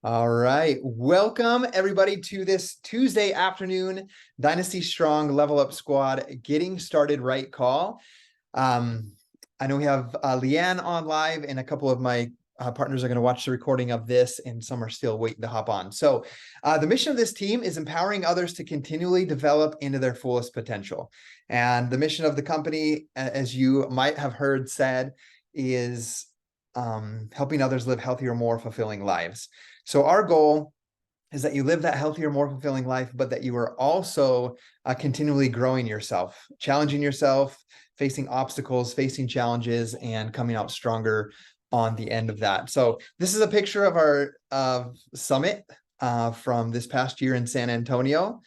All right. Welcome everybody to this Tuesday afternoon Dynasty Strong Level Up Squad getting started right call. I know we have Leanne on live, and a couple of my partners are going to watch the recording of this, and some are still waiting to hop on. So the mission of this team is empowering others to continually develop into their fullest potential. And the mission of the company, as you might have heard said, is helping others live healthier, more fulfilling lives. So our goal is that you live that healthier, more fulfilling life, but that you are also continually growing yourself, challenging yourself, facing obstacles, facing challenges, and coming out stronger on the end of that. So this is a picture of our summit from this past year in San Antonio.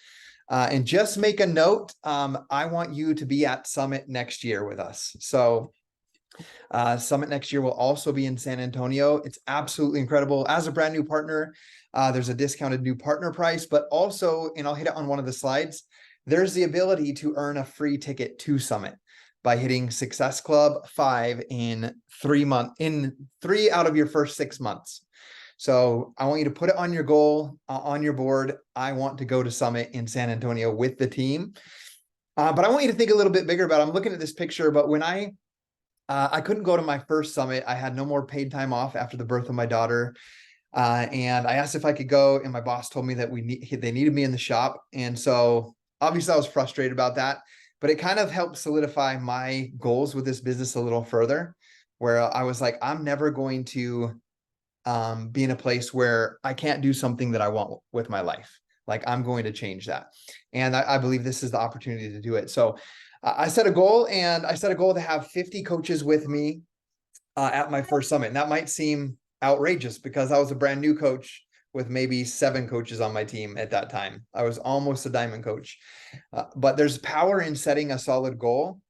And just make a note, I want you to be at Summit next year with us. So Summit next year will also be in San Antonio. It's absolutely incredible. As a brand new partner, there's a discounted new partner price, but also, and I'll hit it on one of the slides, there's the ability to earn a free ticket to Summit by hitting Success Club 5 in 3 out of your first 6 months. So I want you to put it on your goal, on your board. I want to go to Summit in San Antonio with the team. But I want you to think a little bit bigger about it. I'm looking at this picture, but when I couldn't go to my first summit. I had no more paid time off after the birth of my daughter. And I asked if I could go, and my boss told me that they needed me in the shop. And so obviously I was frustrated about that, but it kind of helped solidify my goals with this business a little further, where I was like, I'm never going to be in a place where I can't do something that I want with my life. Like, I'm going to change that. And I believe this is the opportunity to do it. So I set a goal, and I set a goal to have 50 coaches with me at my first summit. And that might seem outrageous because I was a brand new coach with maybe 7 coaches on my team at that time. I was almost a diamond coach. But there's power in setting a solid goal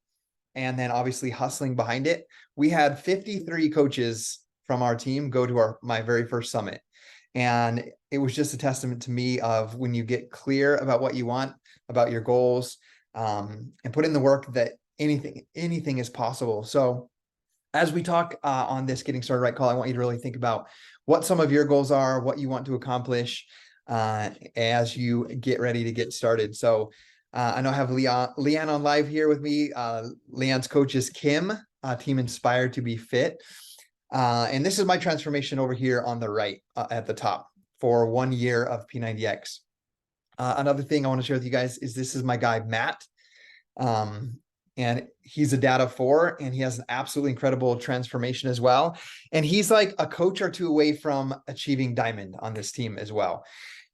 and then obviously hustling behind it. We had 53 coaches from our team go to my very first summit. And it was just a testament to me of when you get clear about what you want, about your goals, and put in the work, that anything is possible. So as we talk on this Getting Started Right call, I want you to really think about what some of your goals are, what you want to accomplish as you get ready to get started. So I know I have Leanne on live here with me. Leanne's coach is Kim, Team Inspired to Be Fit. And this is my transformation over here on the right at the top for 1 year of P90X. Another thing I want to share with you guys is this is my guy, Matt. And he's a dad of 4, and he has an absolutely incredible transformation as well. And he's like a coach or 2 away from achieving diamond on this team as well.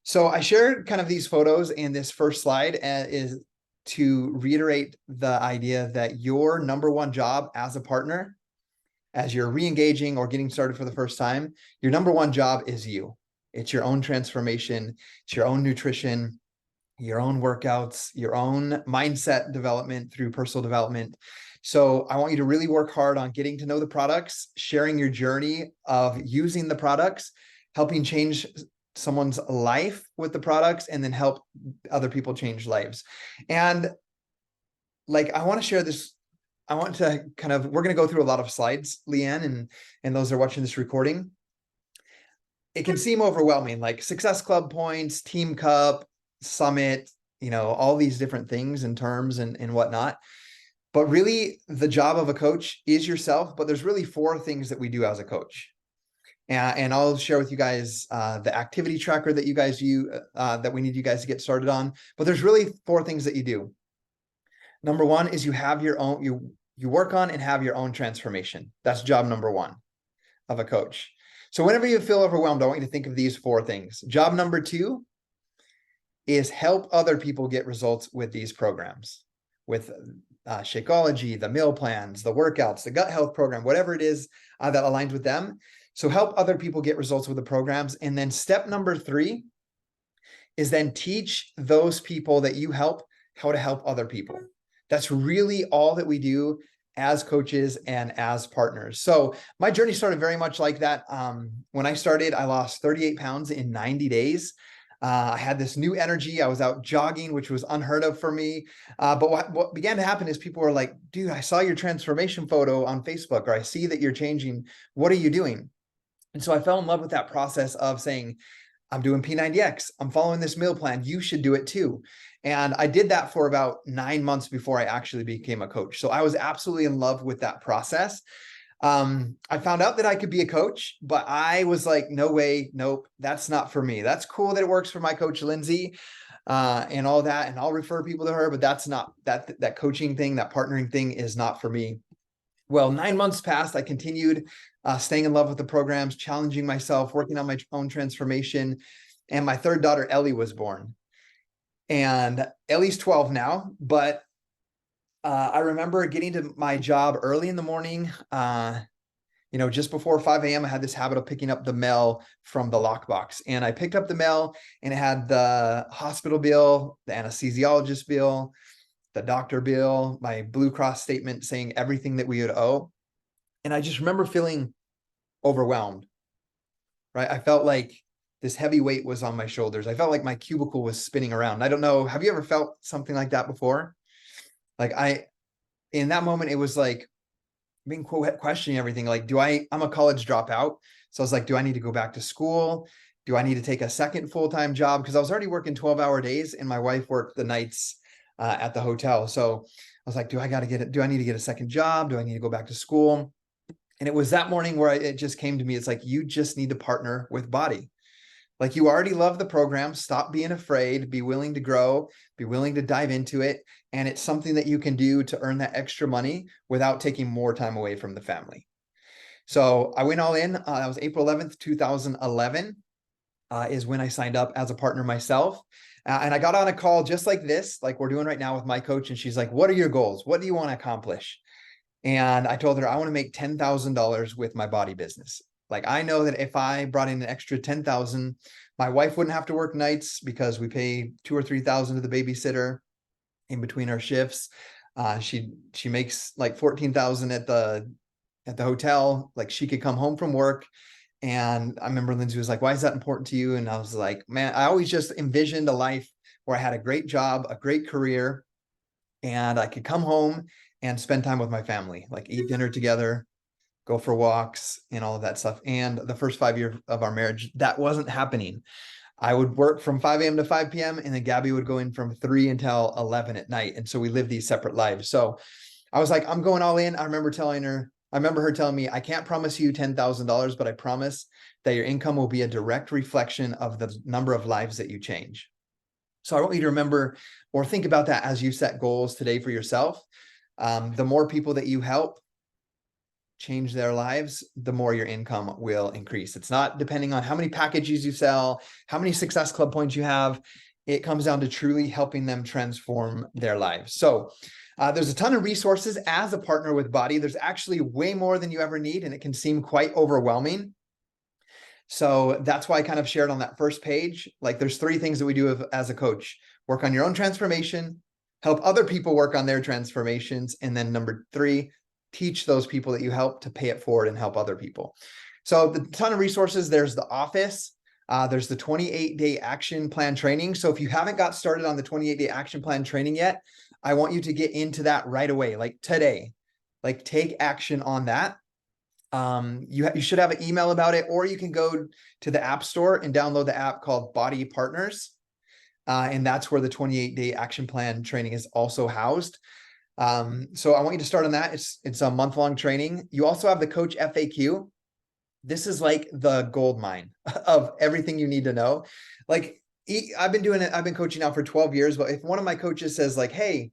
So I shared kind of these photos, and this first slide is to reiterate the idea that your number one job as a partner, as you're re-engaging or getting started for the first time, your number one job is you. It's your own transformation. It's your own nutrition, your own workouts, your own mindset development through personal development. So I want you to really work hard on getting to know the products, sharing your journey of using the products, helping change someone's life with the products, and then help other people change lives. And like, I want to share this. I want to we're going to go through a lot of slides, Leanne, and those that are watching this recording. It can seem overwhelming, like Success Club points, Team Cup, Summit, all these different things and terms and whatnot. But really, the job of a coach is yourself. But there's really 4 things that we do as a coach. And I'll share with you guys the activity tracker that you guys use, that we need you guys to get started on. But there's really 4 things that you do. Number 1 is you have your own, you work on and have your own transformation. That's job number 1 of a coach. So whenever you feel overwhelmed, I want you to think of these 4 things. Job number 2 is help other people get results with these programs, with Shakeology, the meal plans, the workouts, the gut health program, whatever it is that aligns with them. So help other people get results with the programs. And then step number 3 is then teach those people that you help how to help other people. That's really all that we do as coaches and as partners. So my journey started very much like that. When I started, I lost 38 pounds in 90 days. I had this new energy. I was out jogging, which was unheard of for me. But what began to happen is people were like, dude, I saw your transformation photo on Facebook, or I see that you're changing. What are you doing? And so I fell in love with that process of saying, I'm doing P90X. I'm following this meal plan. You should do it too. And I did that for about 9 months before I actually became a coach. So I was absolutely in love with that process. I found out that I could be a coach, but I was like, no way, nope, that's not for me. That's cool that it works for my coach, Lindsay, and all that. And I'll refer people to her, but that's not that coaching thing, that partnering thing is not for me. Well, 9 months passed. I continued staying in love with the programs, challenging myself, working on my own transformation. And my third daughter, Ellie, was born. And Ellie's 12 now, but I remember getting to my job early in the morning, just before 5 a.m. I had this habit of picking up the mail from the lockbox. And I picked up the mail and it had the hospital bill, the anesthesiologist bill, the doctor bill, my Blue Cross statement saying everything that we would owe. And I just remember feeling overwhelmed, right? I felt like this heavy weight was on my shoulders. I felt like my cubicle was spinning around. I don't know. Have you ever felt something like that before? In that moment, it was like being questioning everything. Like, I'm a college dropout. So I was like, do I need to go back to school? Do I need to take a second full-time job? Because I was already working 12-hour days and my wife worked the nights at the hotel. So I was like, do I need to get a second job? Do I need to go back to school? And it was that morning where it just came to me. It's like, you just need to partner with BODi. Like, you already love the program. Stop being afraid, be willing to grow, be willing to dive into it. And it's something that you can do to earn that extra money without taking more time away from the family. So I went all in. That was April 11th, 2011 is when I signed up as a partner myself. And I got on a call just like this, like we're doing right now with my coach. And she's like, what are your goals? What do you want to accomplish? And I told her, I want to make $10,000 with my BODi business. Like, I know that if I brought in an extra 10,000, my wife wouldn't have to work nights because we pay 2,000 or 3,000 to the babysitter in between our shifts. She makes like 14,000 at the hotel. Like, she could come home from work. And I remember Lindsay was like, why is that important to you? And I was like, man, I always just envisioned a life where I had a great job, a great career, and I could come home and spend time with my family, like eat dinner together, go for walks and all of that stuff. And the first 5 years of our marriage, that wasn't happening. I would work from 5 a.m. to 5 p.m. and then Gabby would go in from 3 until 11 at night. And so we lived these separate lives. So I was like, I'm going all in. I remember her telling me, I can't promise you $10,000, but I promise that your income will be a direct reflection of the number of lives that you change. So I want you to remember or think about that as you set goals today for yourself. The more people that you help change their lives, the more your income will increase. It's not depending on how many packages you sell, how many Success Club points you have. It comes down to truly helping them transform their lives. So there's a ton of resources as a partner with BODi. There's actually way more than you ever need, and it can seem quite overwhelming. So that's why I kind of shared on that first page. Like, there's 3 things that we do as a coach: work on your own transformation, help other people work on their transformations, and then number 3, teach those people that you help to pay it forward and help other people. So the ton of resources. There's the office. There's the 28-day action plan training. So if you haven't got started on the 28-day action plan training yet, I want you to get into that right away, like today. Like, take action on that. You should have an email about it, or you can go to the App Store and download the app called BODi Partners. And that's where the 28-day action plan training is also housed. So I want you to start on that. It's a month-long training. You also have the Coach FAQ. This is like the gold mine of everything you need to know. Like, I've been coaching now for 12 years, but if one of my coaches says like, hey,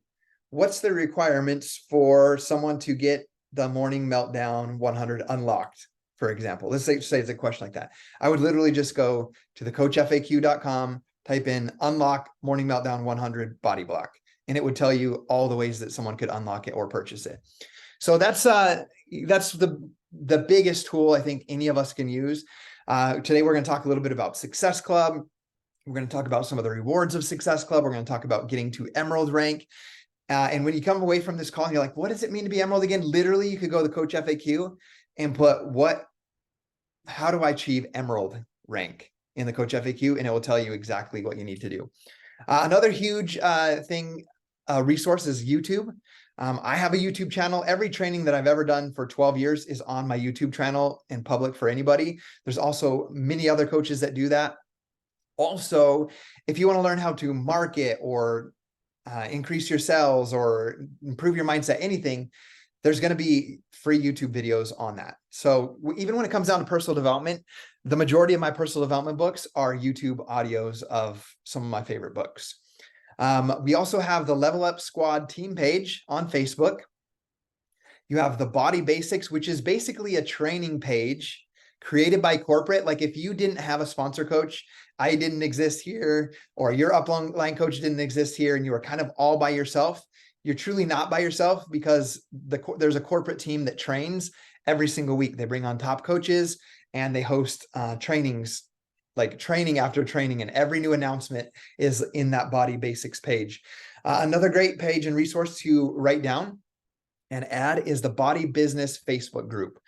what's the requirements for someone to get the Morning Meltdown 100 unlocked, for example, let's say it's a question like that, I would literally just go to the coachfaq.com, type in unlock Morning Meltdown 100 body block, and it would tell you all the ways that someone could unlock it or purchase it. So that's the biggest tool I think any of us can use. Today, we're going to talk a little bit about Success Club. We're going to talk about some of the rewards of Success Club. We're going to talk about getting to Emerald rank. And when you come away from this call and you're like, what does it mean to be Emerald again? Literally, you could go to the Coach FAQ and put how do I achieve Emerald rank in the Coach FAQ? And it will tell you exactly what you need to do. Another huge resource is YouTube. I have a YouTube channel. Every training that I've ever done for 12 years is on my YouTube channel and public for anybody. There's also many other coaches that do that. Also, if you want to learn how to market or increase your sales or improve your mindset, anything, there's going to be free YouTube videos on that. So even when it comes down to personal development, the majority of my personal development books are YouTube audios of some of my favorite books. We also have the Level Up Squad team page on Facebook. You have the Body Basics, which is basically a training page created by corporate. Like if you didn't have a sponsor coach, I didn't exist here, or your upline coach didn't exist here, and you were kind of all by yourself, you're truly not by yourself, because there's a corporate team that trains every single week. They bring on top coaches and they host trainings, like training after training, and every new announcement is in that Body Basics page. Another great page and resource to write down and add is the Body Business Facebook group.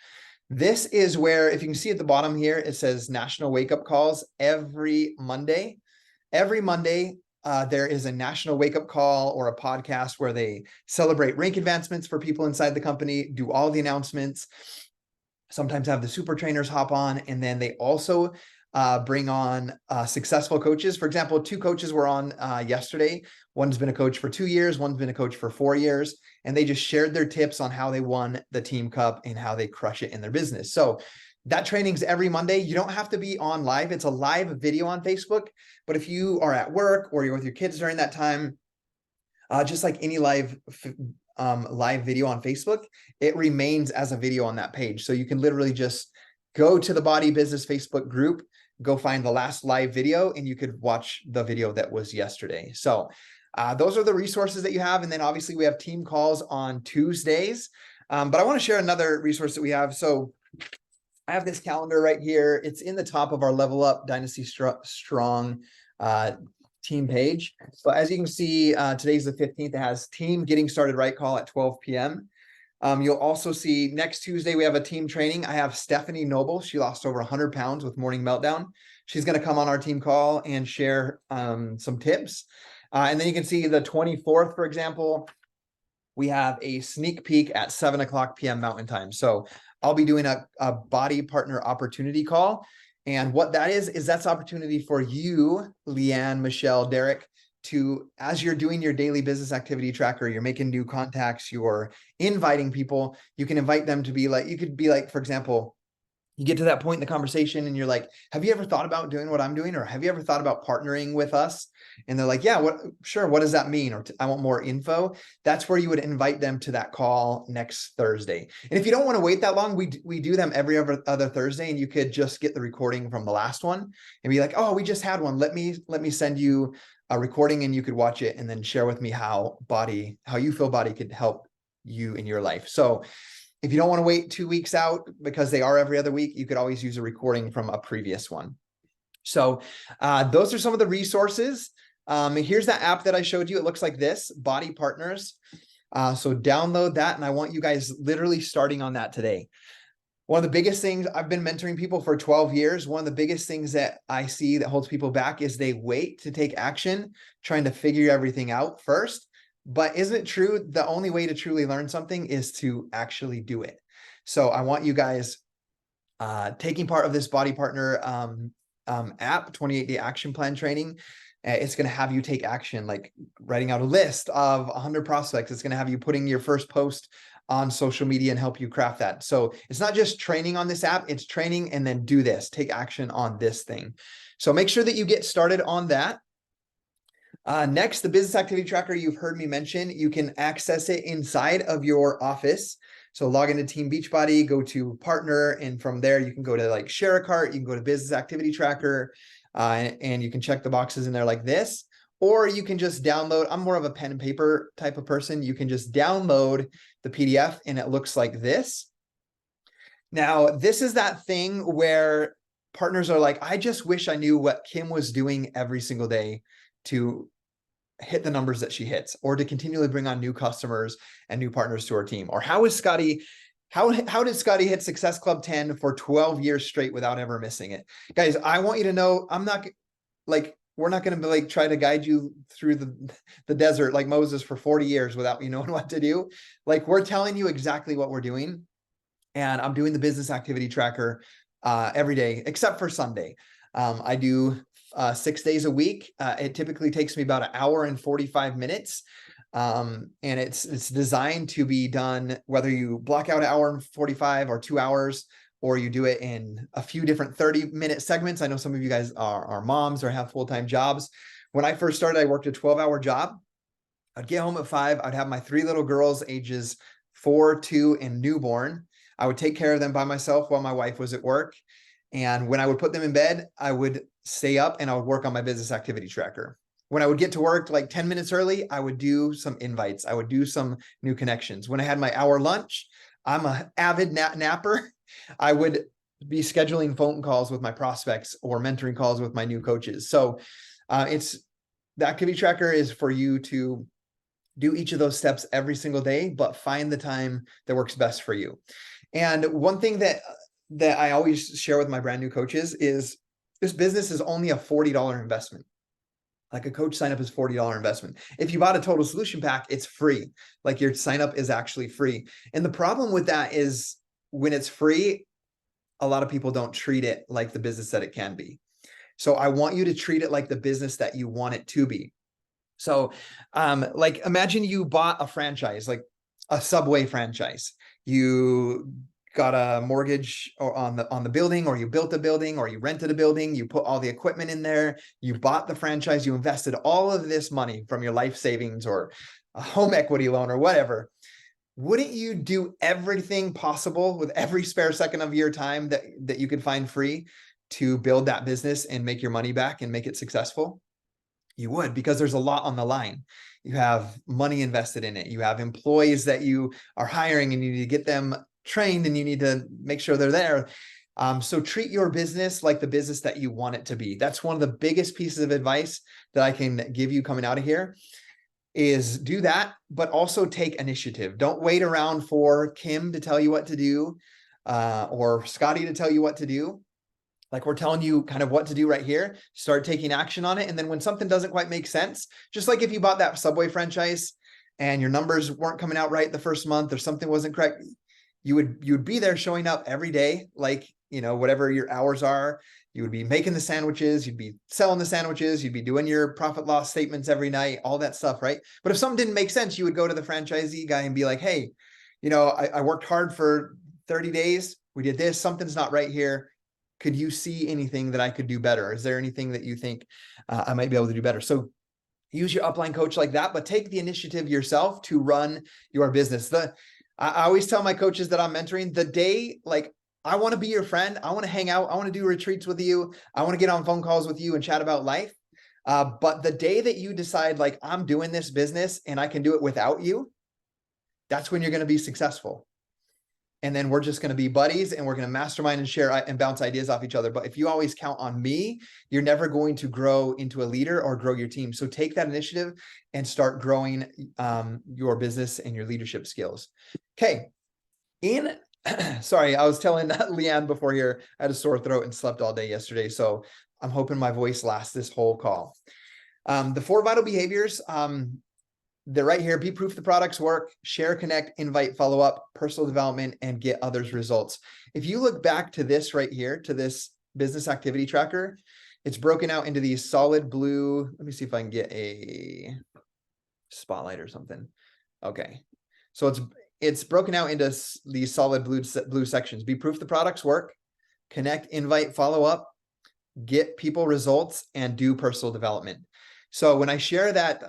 This is where, if you can see at the bottom here, it says National Wake Up Calls every Monday. Every Monday, there is a national wake up call or a podcast where they celebrate rank advancements for people inside the company, do all the announcements, sometimes have the super trainers hop on, and then they also bring on successful coaches. For example, 2 coaches were on yesterday. One's been a coach for 2 years, one's been a coach for 4 years, and they just shared their tips on how they won the Team Cup and how they crush it in their business. So that training's every Monday. You don't have to be on live. It's a live video on Facebook, but if you are at work or you're with your kids during that time, just like any live video on Facebook, it remains as a video on that page. So you can literally just go to the Body Business Facebook group, go find the last live video, and you could watch the video that was yesterday. So those are the resources that you have. And then obviously we have team calls on Tuesdays. But I want to share another resource that we have. So I have this calendar right here. It's in the top of our Level Up Dynasty Strong team page. So as you can see, today's the 15th. It has team getting started right call at 12 p.m. You'll also see next Tuesday, we have a team training. I have Stephanie Noble. She lost over 100 pounds with Morning Meltdown. She's going to come on our team call and share some tips. And then you can see the 24th, for example, we have a sneak peek at 7 o'clock p.m. Mountain Time. So I'll be doing a body partner opportunity call. And what that is that's opportunity for you, Leanne, Michelle, Derek, to, as you're doing your daily business activity tracker, you're making new contacts, you're inviting people, you can invite them to be like, you could be like, for example, you get to that point in the conversation and you're like, have you ever thought about doing what I'm doing? Or have you ever thought about partnering with us? And they're like, yeah, sure. What does that mean? Or I want more info. That's where you would invite them to that call next Thursday. And if you don't want to wait that long, we do them every other Thursday, and you could just get the recording from the last one and be like, oh, we just had one. Let me send you a recording and you could watch it and then share with me how you feel body could help you in your life. So if you don't want to wait 2 weeks out, because they are every other week, you could always use a recording from a previous one. So those are some of the resources. Here's that app that I showed you. It looks like this, Body Partners. So download that. And I want you guys literally starting on that today. One of the biggest things, I've been mentoring people for 12 years. One of the biggest things that I see that holds people back is they wait to take action, trying to figure everything out first. But isn't it true? The only way to truly learn something is to actually do it. So I want you guys taking part of this Body Partner app, 28-day action plan training. It's going to have you take action, like writing out a list of 100 prospects. It's going to have you putting your first post on social media and help you craft that. So it's not just training on this app, it's training and then do this, take action on this thing. So make sure that you get started on that. Next, the business activity tracker you've heard me mention, you can access it inside of your office. So log into Team Beachbody, go to partner, and from there you can go to like share a cart, you can go to business activity tracker, and you can check the boxes in there like this, or you can just download. I'm more of a pen and paper type of person. You can just download the PDF and it looks like this. Now, this is that thing where partners are like, I just wish I knew what Kim was doing every single day to hit the numbers that she hits, or to continually bring on new customers and new partners to our team. Or how did Scotty hit Success Club 10 for 12 years straight without ever missing it? Guys, I want you to know, we're not going to like try to guide you through the desert like Moses for 40 years without you knowing what to do. Like, we're telling you exactly what we're doing. And I'm doing the business activity tracker every day, except for Sunday. I do 6 days a week. It typically takes me about 1 hour and 45 minutes. And it's designed to be done whether you block out 1 hour and 45 or 2 hours, or you do it in a few different 30-minute segments. I know some of you guys are moms or have full-time jobs. When I first started, I worked a 12-hour job. I'd get home at 5. I'd have my 3 little girls, ages 4, 2, and newborn. I would take care of them by myself while my wife was at work. And when I would put them in bed, I would stay up and I would work on my business activity tracker. When I would get to work like 10 minutes early, I would do some invites. I would do some new connections. When I had my hour lunch, I'm an avid napper. I would be scheduling phone calls with my prospects or mentoring calls with my new coaches. So the activity tracker is for you to do each of those steps every single day, but find the time that works best for you. And one thing that I always share with my brand new coaches is this business is only a $40 investment. Like a coach sign up is $40 investment. If you bought a total solution pack, it's free. Like your sign up is actually free. And the problem with that is when it's free, a lot of people don't treat it like the business that it can be. So I want you to treat it like the business that you want it to be. So like imagine you bought a franchise, like a Subway franchise. You got a mortgage on the building, or you built a building, or you rented a building, you put all the equipment in there, you bought the franchise, you invested all of this money from your life savings or a home equity loan or whatever. Wouldn't you do everything possible with every spare second of your time that you could find free to build that business and make your money back and make it successful? You would, because there's a lot on the line. You have money invested in it. You have employees that you are hiring and you need to get them trained and you need to make sure they're there. So treat your business like the business that you want it to be. That's one of the biggest pieces of advice that I can give you coming out of here, is do that, but also take initiative. Don't wait around for Kim to tell you what to do, or Scotty to tell you what to do. Like we're telling you kind of what to do right here, start taking action on it. And then when something doesn't quite make sense, just like if you bought that Subway franchise and your numbers weren't coming out right the first month or something wasn't correct, you would be there showing up every day, like, whatever your hours are. You would be making the sandwiches, you'd be selling the sandwiches, you'd be doing your profit loss statements every night, all that stuff, right? But if something didn't make sense, you would go to the franchisee guy and be like, hey, I worked hard for 30 days. We did this, something's not right here. Could you see anything that I could do better? Is there anything that you think I might be able to do better? So use your upline coach like that, but take the initiative yourself to run your business. I always tell my coaches that I'm mentoring, the day, like, I want to be your friend. I want to hang out. I want to do retreats with you. I want to get on phone calls with you and chat about life. But the day that you decide, like, I'm doing this business and I can do it without you, that's when you're going to be successful. And then we're just going to be buddies and we're going to mastermind and share and bounce ideas off each other. But if you always count on me, you're never going to grow into a leader or grow your team. So take that initiative and start growing your business and your leadership skills. Okay. Sorry, I was telling Leanne before here, I had a sore throat and slept all day yesterday. So I'm hoping my voice lasts this whole call. The 4 vital behaviors, they're right here. Be proof the products work, share, connect, invite, follow up, personal development, and get others results. If you look back to this right here, to this business activity tracker, it's broken out into these solid blue. Let me see if I can get a spotlight or something. Okay. So it's broken out into these solid blue sections. Be proof the products work, connect, invite, follow up, get people results, and do personal development. So when I share that,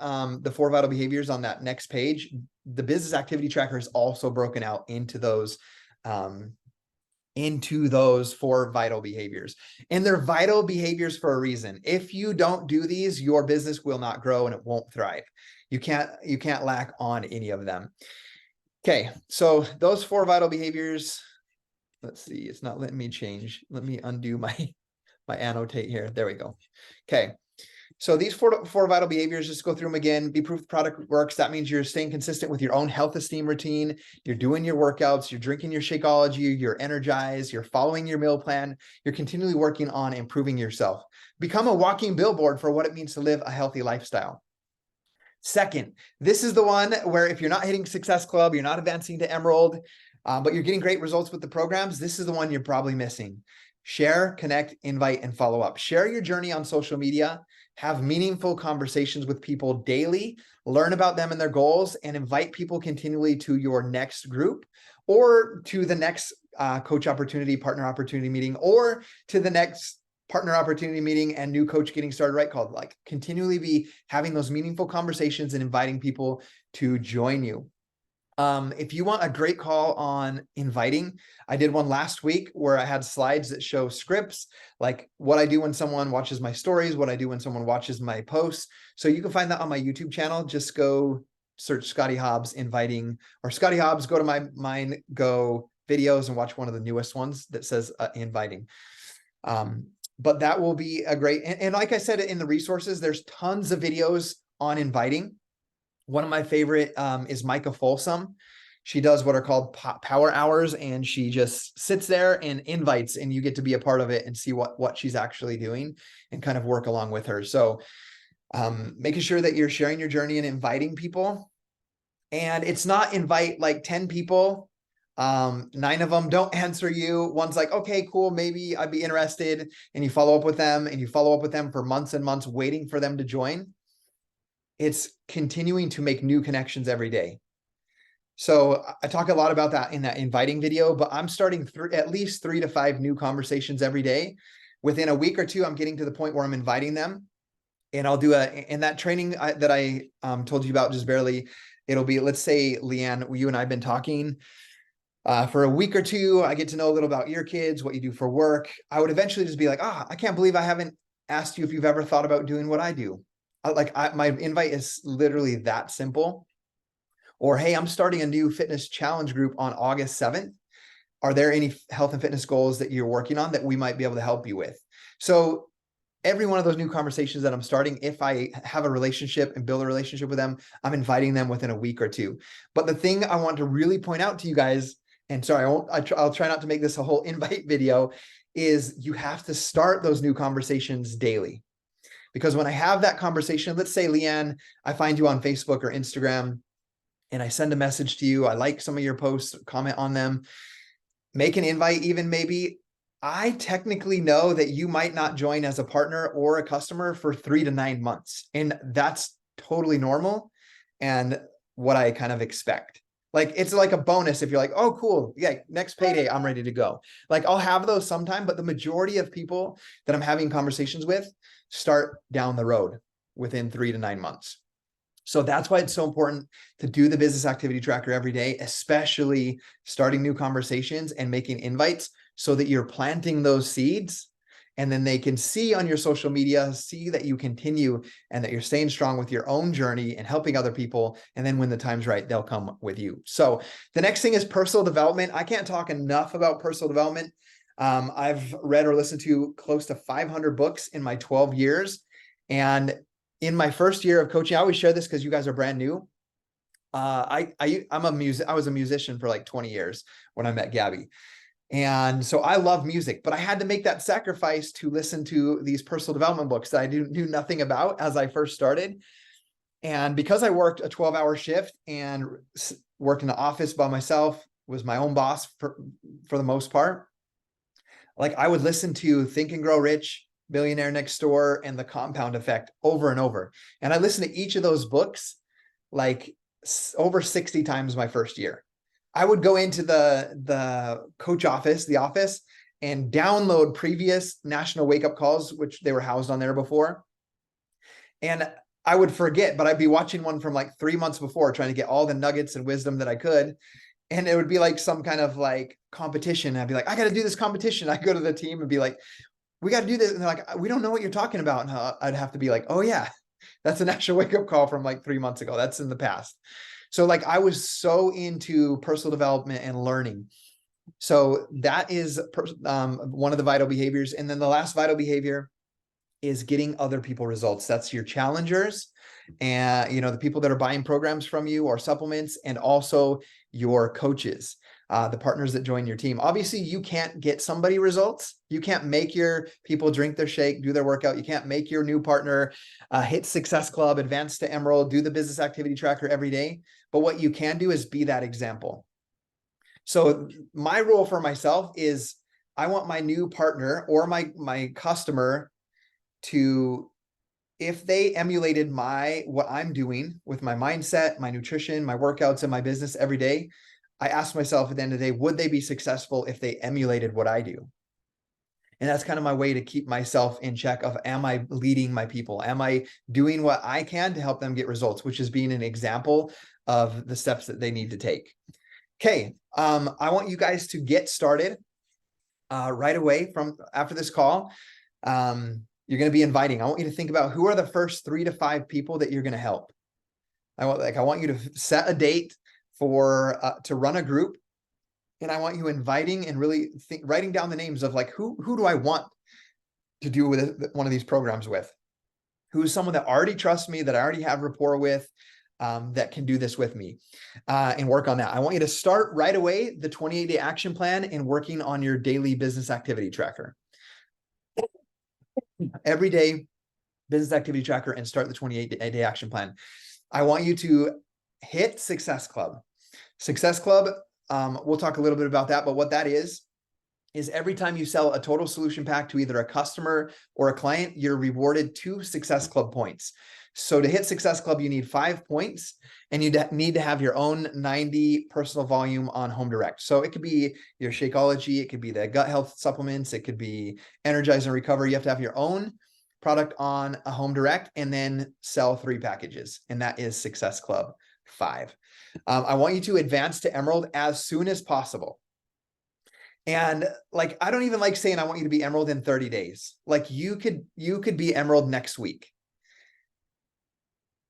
the 4 vital behaviors on that next page, the business activity tracker is also broken out into those 4 vital behaviors. And they're vital behaviors for a reason. If you don't do these, your business will not grow and it won't thrive. You can't lack on any of them. Okay, so those 4 vital behaviors, let's see, it's not letting me change. Let me undo my annotate here. There we go. Okay. So these four vital behaviors, just go through them again. Be proof the product works. That means you're staying consistent with your own health esteem routine. You're doing your workouts. You're drinking your Shakeology. You're energized. You're following your meal plan. You're continually working on improving yourself. Become a walking billboard for what it means to live a healthy lifestyle. Second, this is the one where if you're not hitting Success Club, you're not advancing to Emerald, but you're getting great results with the programs, this is the one you're probably missing. Share, connect, invite, and follow up. Share your journey on social media. Have meaningful conversations with people daily. Learn about them and their goals, and invite people continually to your next group, or to the next coach opportunity, partner opportunity meeting, or to the next partner opportunity meeting and new coach getting started right call. Like, continually be having those meaningful conversations and inviting people to join you. If you want a great call on inviting, I did one last week where I had slides that show scripts, like what I do when someone watches my stories, what I do when someone watches my posts. So you can find that on my YouTube channel. Just go search Scotty Hobbs inviting, or Scotty Hobbs, go to my Mine Go videos and watch one of the newest ones that says inviting. But that will be a great, and like I said, in the resources, there's tons of videos on inviting. One of my favorite is Micah Folsom. She does what are called power hours, and she just sits there and invites, and you get to be a part of it and see what she's actually doing and kind of work along with her. So making sure that you're sharing your journey and inviting people. And it's not invite like 10 people. 9 of them don't answer you. One's like, okay, cool, maybe I'd be interested. And you follow up with them, and you follow up with them for months and months, waiting for them to join. It's continuing to make new connections every day. So I talk a lot about that in that inviting video, but I'm starting at least 3 to 5 new conversations every day. Within a week or two, I'm getting to the point where I'm inviting them. And I'll do in that training that I told you about just barely, it'll be, let's say, Leanne, you and I have been talking for a week or two. I get to know a little about your kids, what you do for work. I would eventually just be like, I can't believe I haven't asked you if you've ever thought about doing what I do. My invite is literally that simple. Or, hey, I'm starting a new fitness challenge group on August 7th. Are there any health and fitness goals that you're working on that we might be able to help you with? So every one of those new conversations that I'm starting, if I have a relationship and build a relationship with them, I'm inviting them within a week or two. But the thing I want to really point out to you guys, and sorry, I'll try not to make this a whole invite video, is you have to start those new conversations daily. Because when I have that conversation, let's say, Leanne, I find you on Facebook or Instagram, and I send a message to you. I like some of your posts, comment on them, make an invite even maybe. I technically know that you might not join as a partner or a customer for 3 to 9 months. And that's totally normal and what I kind of expect. Like, it's like a bonus if you're like, oh, cool. Yeah, next payday, I'm ready to go. Like, I'll have those sometime, but the majority of people that I'm having conversations with start down the road within 3 to 9 months. So that's why it's so important to do the business activity tracker every day, especially starting new conversations and making invites, so that you're planting those seeds, and then they can see on your social media, see that you continue and that you're staying strong with your own journey and helping other people. And then when the time's right, they'll come with you. So the next thing is personal development. I can't talk enough about personal development. I've read or listened to close to 500 books in my 12 years. And in my first year of coaching, I always share this because you guys are brand new. I was a musician for like 20 years when I met Gabby. And so I love music, but I had to make that sacrifice to listen to these personal development books that I knew nothing about as I first started. And because I worked a 12-hour shift and worked in the office by myself, was my own boss for the most part, like, I would listen to Think and Grow Rich, Millionaire Next Door, and The Compound Effect over and over. And I listened to each of those books like over 60 times my first year. I would go into the coach office, the office, and download previous National Wake Up Calls, which they were housed on there before. And I would forget, but I'd be watching one from like 3 months before, trying to get all the nuggets and wisdom that I could. And it would be like some kind of like competition. I'd be like, I got to do this competition. I go to the team and be like, we got to do this. And they're like, we don't know what you're talking about. And I'd have to be like, oh yeah, that's a National Wake Up Call from like 3 months ago. That's in the past. So like, I was so into personal development and learning. So that is one of the vital behaviors. And then the last vital behavior is getting other people results. That's your challengers and, the people that are buying programs from you or supplements, and also your coaches, the partners that join your team. Obviously, you can't get somebody results. You can't make your people drink their shake, do their workout. You can't make your new partner hit Success Club, advance to Emerald, do the business activity tracker every day. But what you can do is be that example. So my role for myself is I want my new partner or my customer to, if they emulated what I'm doing with my mindset, my nutrition, my workouts, and my business every day, I ask myself at the end of the day, would they be successful if they emulated what I do? And that's kind of my way to keep myself in check of, am I leading my people? Am I doing what I can to help them get results, which is being an example of the steps that they need to take. Okay, I want you guys to get started right away from after this call. You're going to be inviting. I want you to think about who are the first 3 to 5 people that you're going to help. I want you to set a date for to run a group. And I want you inviting and really writing down the names of like, who do I want to do with one of these programs with? Who's someone that already trusts me, that I already have rapport with, that can do this with me and work on that. I want you to start right away the 28-day action plan and working on your daily business activity tracker. Every day business activity tracker and start the 28-day action plan. I want you to hit Success Club. Success Club, we'll talk a little bit about that, but what that is every time you sell a total solution pack to either a customer or a client, you're rewarded 2 Success Club points. So to hit Success Club, you need 5 points, and you need to have your own 90 personal volume on Home Direct. So it could be your Shakeology, it could be the gut health supplements, it could be Energize and Recover. You have to have your own product on a Home Direct and then sell 3 packages. And that is Success Club 5. I want you to advance to Emerald as soon as possible. And like, I don't even like saying I want you to be Emerald in 30 days. Like you could be Emerald next week.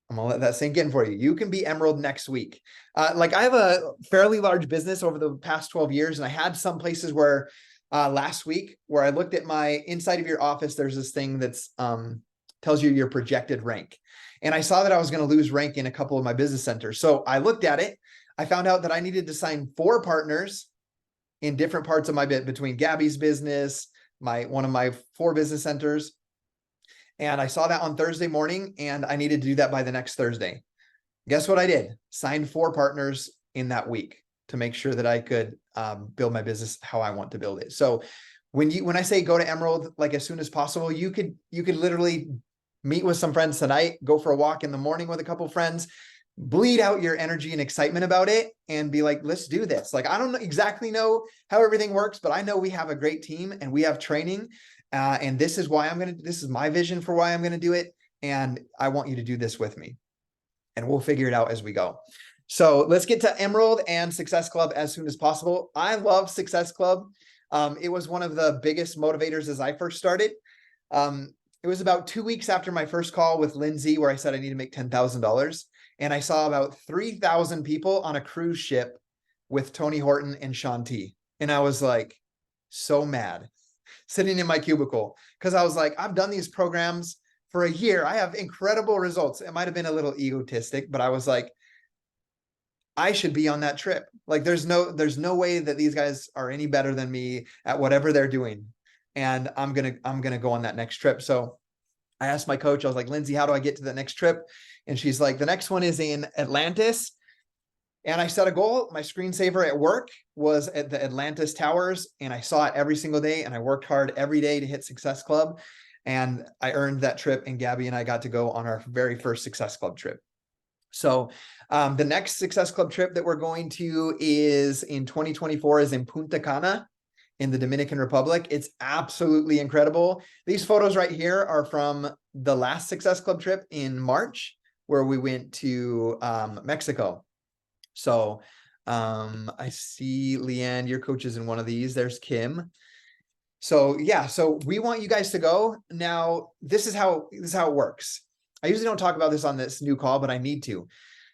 I'm gonna let that sink in for you. You can be Emerald next week. Like I have a fairly large business over the past 12 years. And I had some places where last week where I looked at my inside of your office, there's this thing that's tells you your projected rank. And I saw that I was going to lose rank in a couple of my business centers. So I looked at it. I found out that I needed to sign 4 partners in different parts of my bit between Gabby's business, one of my 4 business centers. And I saw that on Thursday morning, and I needed to do that by the next Thursday. Guess what I did? Signed 4 partners in that week to make sure that I could build my business how I want to build it. So when I say go to Emerald, like as soon as possible, you could literally meet with some friends tonight, go for a walk in the morning with a couple of friends, bleed out your energy and excitement about it and be like, let's do this. Like, I don't exactly know how everything works, but I know we have a great team and we have training. And this is why this is my vision for why I'm going to do it. And I want you to do this with me, and we'll figure it out as we go. So let's get to Emerald and Success Club as soon as possible. I love Success Club. It was one of the biggest motivators as I first started. It was about 2 weeks after my first call with Lindsay, where I said I need to make $10,000. And I saw about 3,000 people on a cruise ship with Tony Horton and Shaun T. And I was like, so mad, sitting in my cubicle, because I was like, I've done these programs for a year. I have incredible results. It might have been a little egotistic, but I was like, I should be on that trip. Like there's no way that these guys are any better than me at whatever they're doing. And I'm going to go on that next trip. So I asked my coach, I was like, Lindsay, how do I get to the next trip? And she's like, the next one is in Atlantis. And I set a goal. My screensaver at work was at the Atlantis Towers, and I saw it every single day. And I worked hard every day to hit Success Club. And I earned that trip, and Gabby and I got to go on our very first Success Club trip. So the next Success Club trip that we're going to is in 2024 is in Punta Cana in the Dominican Republic. It's absolutely incredible. These photos right here are from the last Success Club trip in March, where we went to Mexico. So I see Leanne, your coach is in one of these. There's Kim. So yeah, so we want you guys to go. Now, this is how it works. I usually don't talk about this on this new call, but I need to.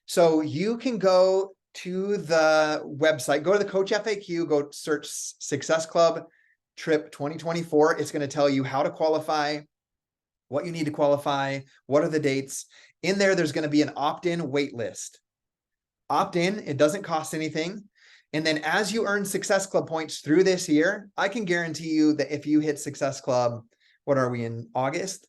So you can go to the website, go to the Coach FAQ, go search Success Club Trip 2024. It's going to tell you how to qualify, what you need to qualify, what are the dates. In there, there's going to be an opt-in wait list. Opt-in, it doesn't cost anything. And then as you earn Success Club points through this year, I can guarantee you that if you hit Success Club, what are we in August?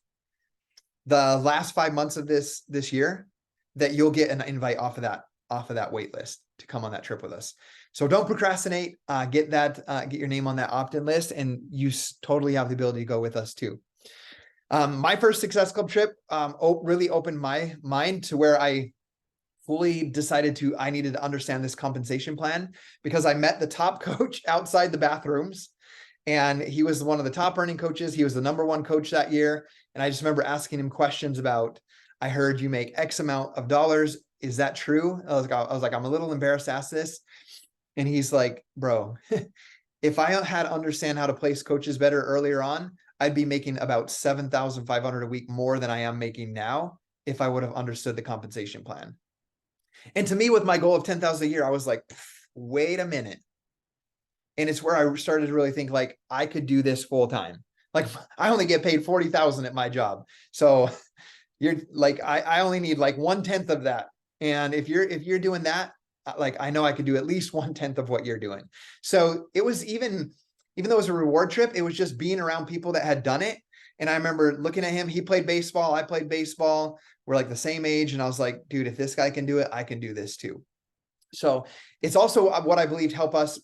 The last 5 months of this year, that you'll get an invite off of that off of that wait list to come on that trip with us. So don't procrastinate, get your name on that opt-in list, and you totally have the ability to go with us too. My first Success Club trip really opened my mind to where I fully decided I needed to understand this compensation plan, because I met the top coach outside the bathrooms, and he was one of the top earning coaches. He was the number one coach that year. And I just remember asking him questions about, I heard you make X amount of dollars. Is that true? I was like, I'm a little embarrassed to ask this. And he's like, bro, if I had understand how to place coaches better earlier on, I'd be making about $7,500 a week more than I am making now if I would have understood the compensation plan. And to me, with my goal of 10,000 a year, I was like, wait a minute. And it's where I started to really think like I could do this full time. Like I only get paid 40,000 at my job. So you're like, I only need like 1/10 of that. And if you're doing that, like, I know I could do at least 1/10 of what you're doing. So it was even though it was a reward trip, it was just being around people that had done it. And I remember looking at him, he played baseball, I played baseball. We're like the same age. And I was like, dude, if this guy can do it, I can do this too. So it's also what I believed helped us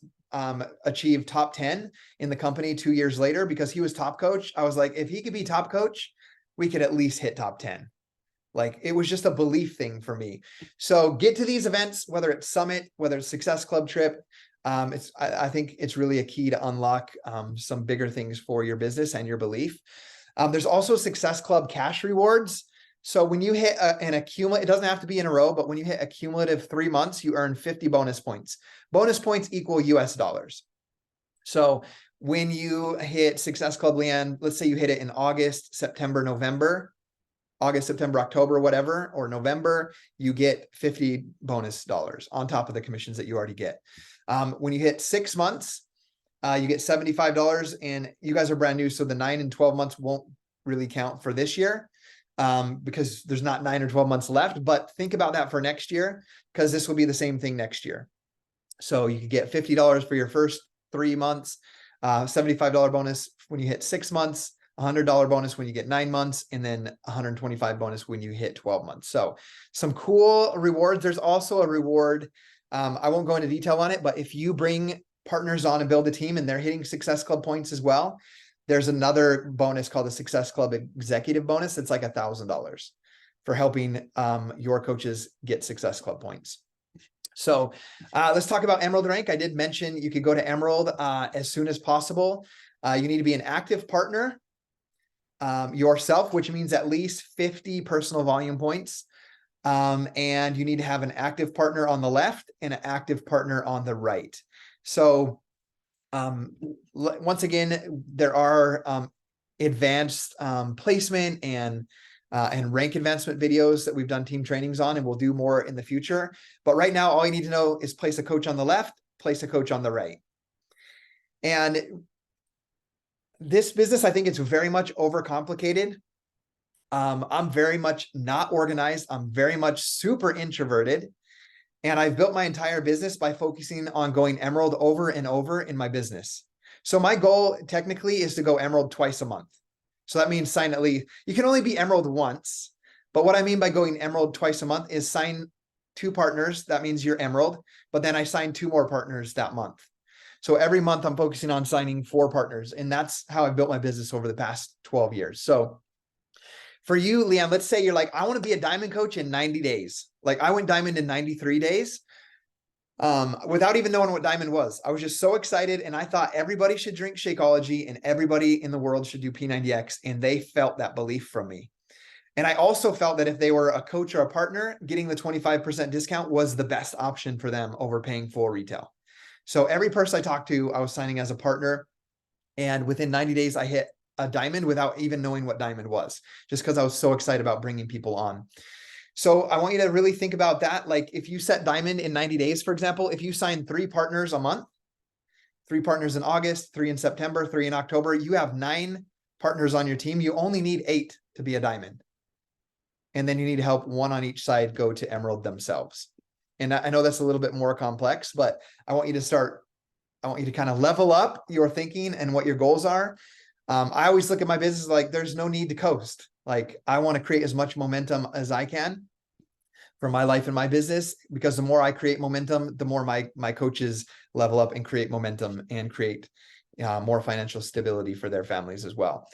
achieve top 10 in the company 2 years later, because he was top coach. I was like, if he could be top coach, we could at least hit top 10. Like it was just a belief thing for me. So get to these events, whether it's Summit, whether it's Success Club trip. I think it's really a key to unlock some bigger things for your business and your belief. There's also Success Club cash rewards. So when you hit an accumulative, it doesn't have to be in a row, but when you hit a cumulative 3 months, you earn 50 bonus points. Bonus points equal US dollars. So when you hit Success Club, Leanne, let's say you hit it in August, September, October, whatever, or November, you get 50 bonus dollars on top of the commissions that you already get. When you hit 6 months, you get $75, and you guys are brand new. So the 9 and 12 months won't really count for this year because there's not 9 or 12 months left, but think about that for next year, because this will be the same thing next year. So you could get $50 for your first 3 months, $75 bonus when you hit 6 months, $100 bonus when you get 9 months, and then $125 bonus when you hit 12 months. So some cool rewards. There's also a reward. I won't go into detail on it, but if you bring partners on and build a team and they're hitting Success Club points as well, there's another bonus called the Success Club Executive Bonus. It's like $1,000 for helping your coaches get Success Club points. So let's talk about Emerald rank. I did mention you could go to Emerald as soon as possible. You need to be an active partner yourself, which means at least 50 personal volume points. And you need to have an active partner on the left and an active partner on the right. So once again, there are advanced placement and rank advancement videos that we've done team trainings on, and we'll do more in the future. But right now, all you need to know is place a coach on the left, place a coach on the right. And this business, I think it's very much overcomplicated. I'm very much not organized. I'm very much super introverted. And I've built my entire business by focusing on going Emerald over and over in my business. So my goal technically is to go Emerald twice a month. So that means sign at least, you can only be Emerald once. But what I mean by going Emerald twice a month is sign 2 partners. That means you're Emerald. But then I sign 2 more partners that month. So every month I'm focusing on signing 4 partners. And that's how I've built my business over the past 12 years. So for you, Leanne, let's say you're like, I want to be a diamond coach in 90 days. Like I went diamond in 93 days without even knowing what diamond was. I was just so excited. And I thought everybody should drink Shakeology and everybody in the world should do P90X. And they felt that belief from me. And I also felt that if they were a coach or a partner, getting the 25% discount was the best option for them over paying full retail. So every person I talked to, I was signing as a partner. And within 90 days, I hit a diamond without even knowing what diamond was, just because I was so excited about bringing people on. So I want you to really think about that. Like if you set diamond in 90 days, for example, if you sign 3 partners a month, 3 partners in August, 3 in September, 3 in October, you have 9 partners on your team. You only need 8 to be a diamond. And then you need to help 1 on each side go to Emerald themselves. And I know that's a little bit more complex, but I want you to kind of level up your thinking and what your goals are. I always look at my business like there's no need to coast. Like I want to create as much momentum as I can. for my life and my business, because the more I create momentum, the more my coaches level up and create momentum and create more financial stability for their families as well.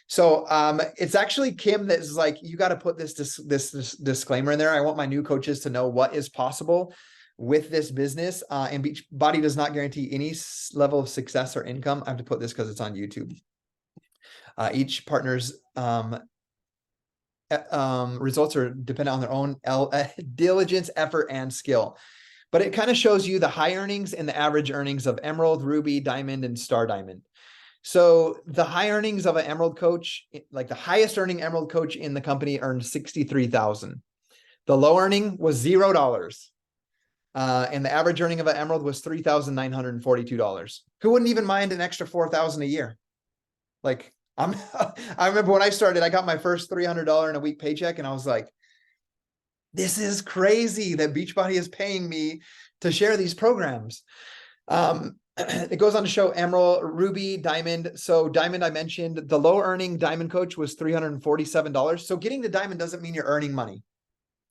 So it's actually Kim that's like, you got to put this disclaimer in there. I want my new coaches to know what is possible with this business, and Beachbody does not guarantee any level of success or income. I have to put this because it's on YouTube. Each partner's results are dependent on their own diligence, effort, and skill. But it kind of shows you the high earnings and the average earnings of Emerald, Ruby, Diamond, and Star Diamond. So the high earnings of an Emerald coach, like the highest earning Emerald coach in the company, earned $63,000. The low earning was $0. And the average earning of an Emerald was $3,942. Who wouldn't even mind an extra $4,000 a year? Like, I remember when I started, I got my first $300 in a week paycheck, and I was like, this is crazy that Beachbody is paying me to share these programs. It goes on to show Emerald, Ruby, Diamond. So Diamond, I mentioned the low earning Diamond coach was $347. So getting to Diamond doesn't mean you're earning money.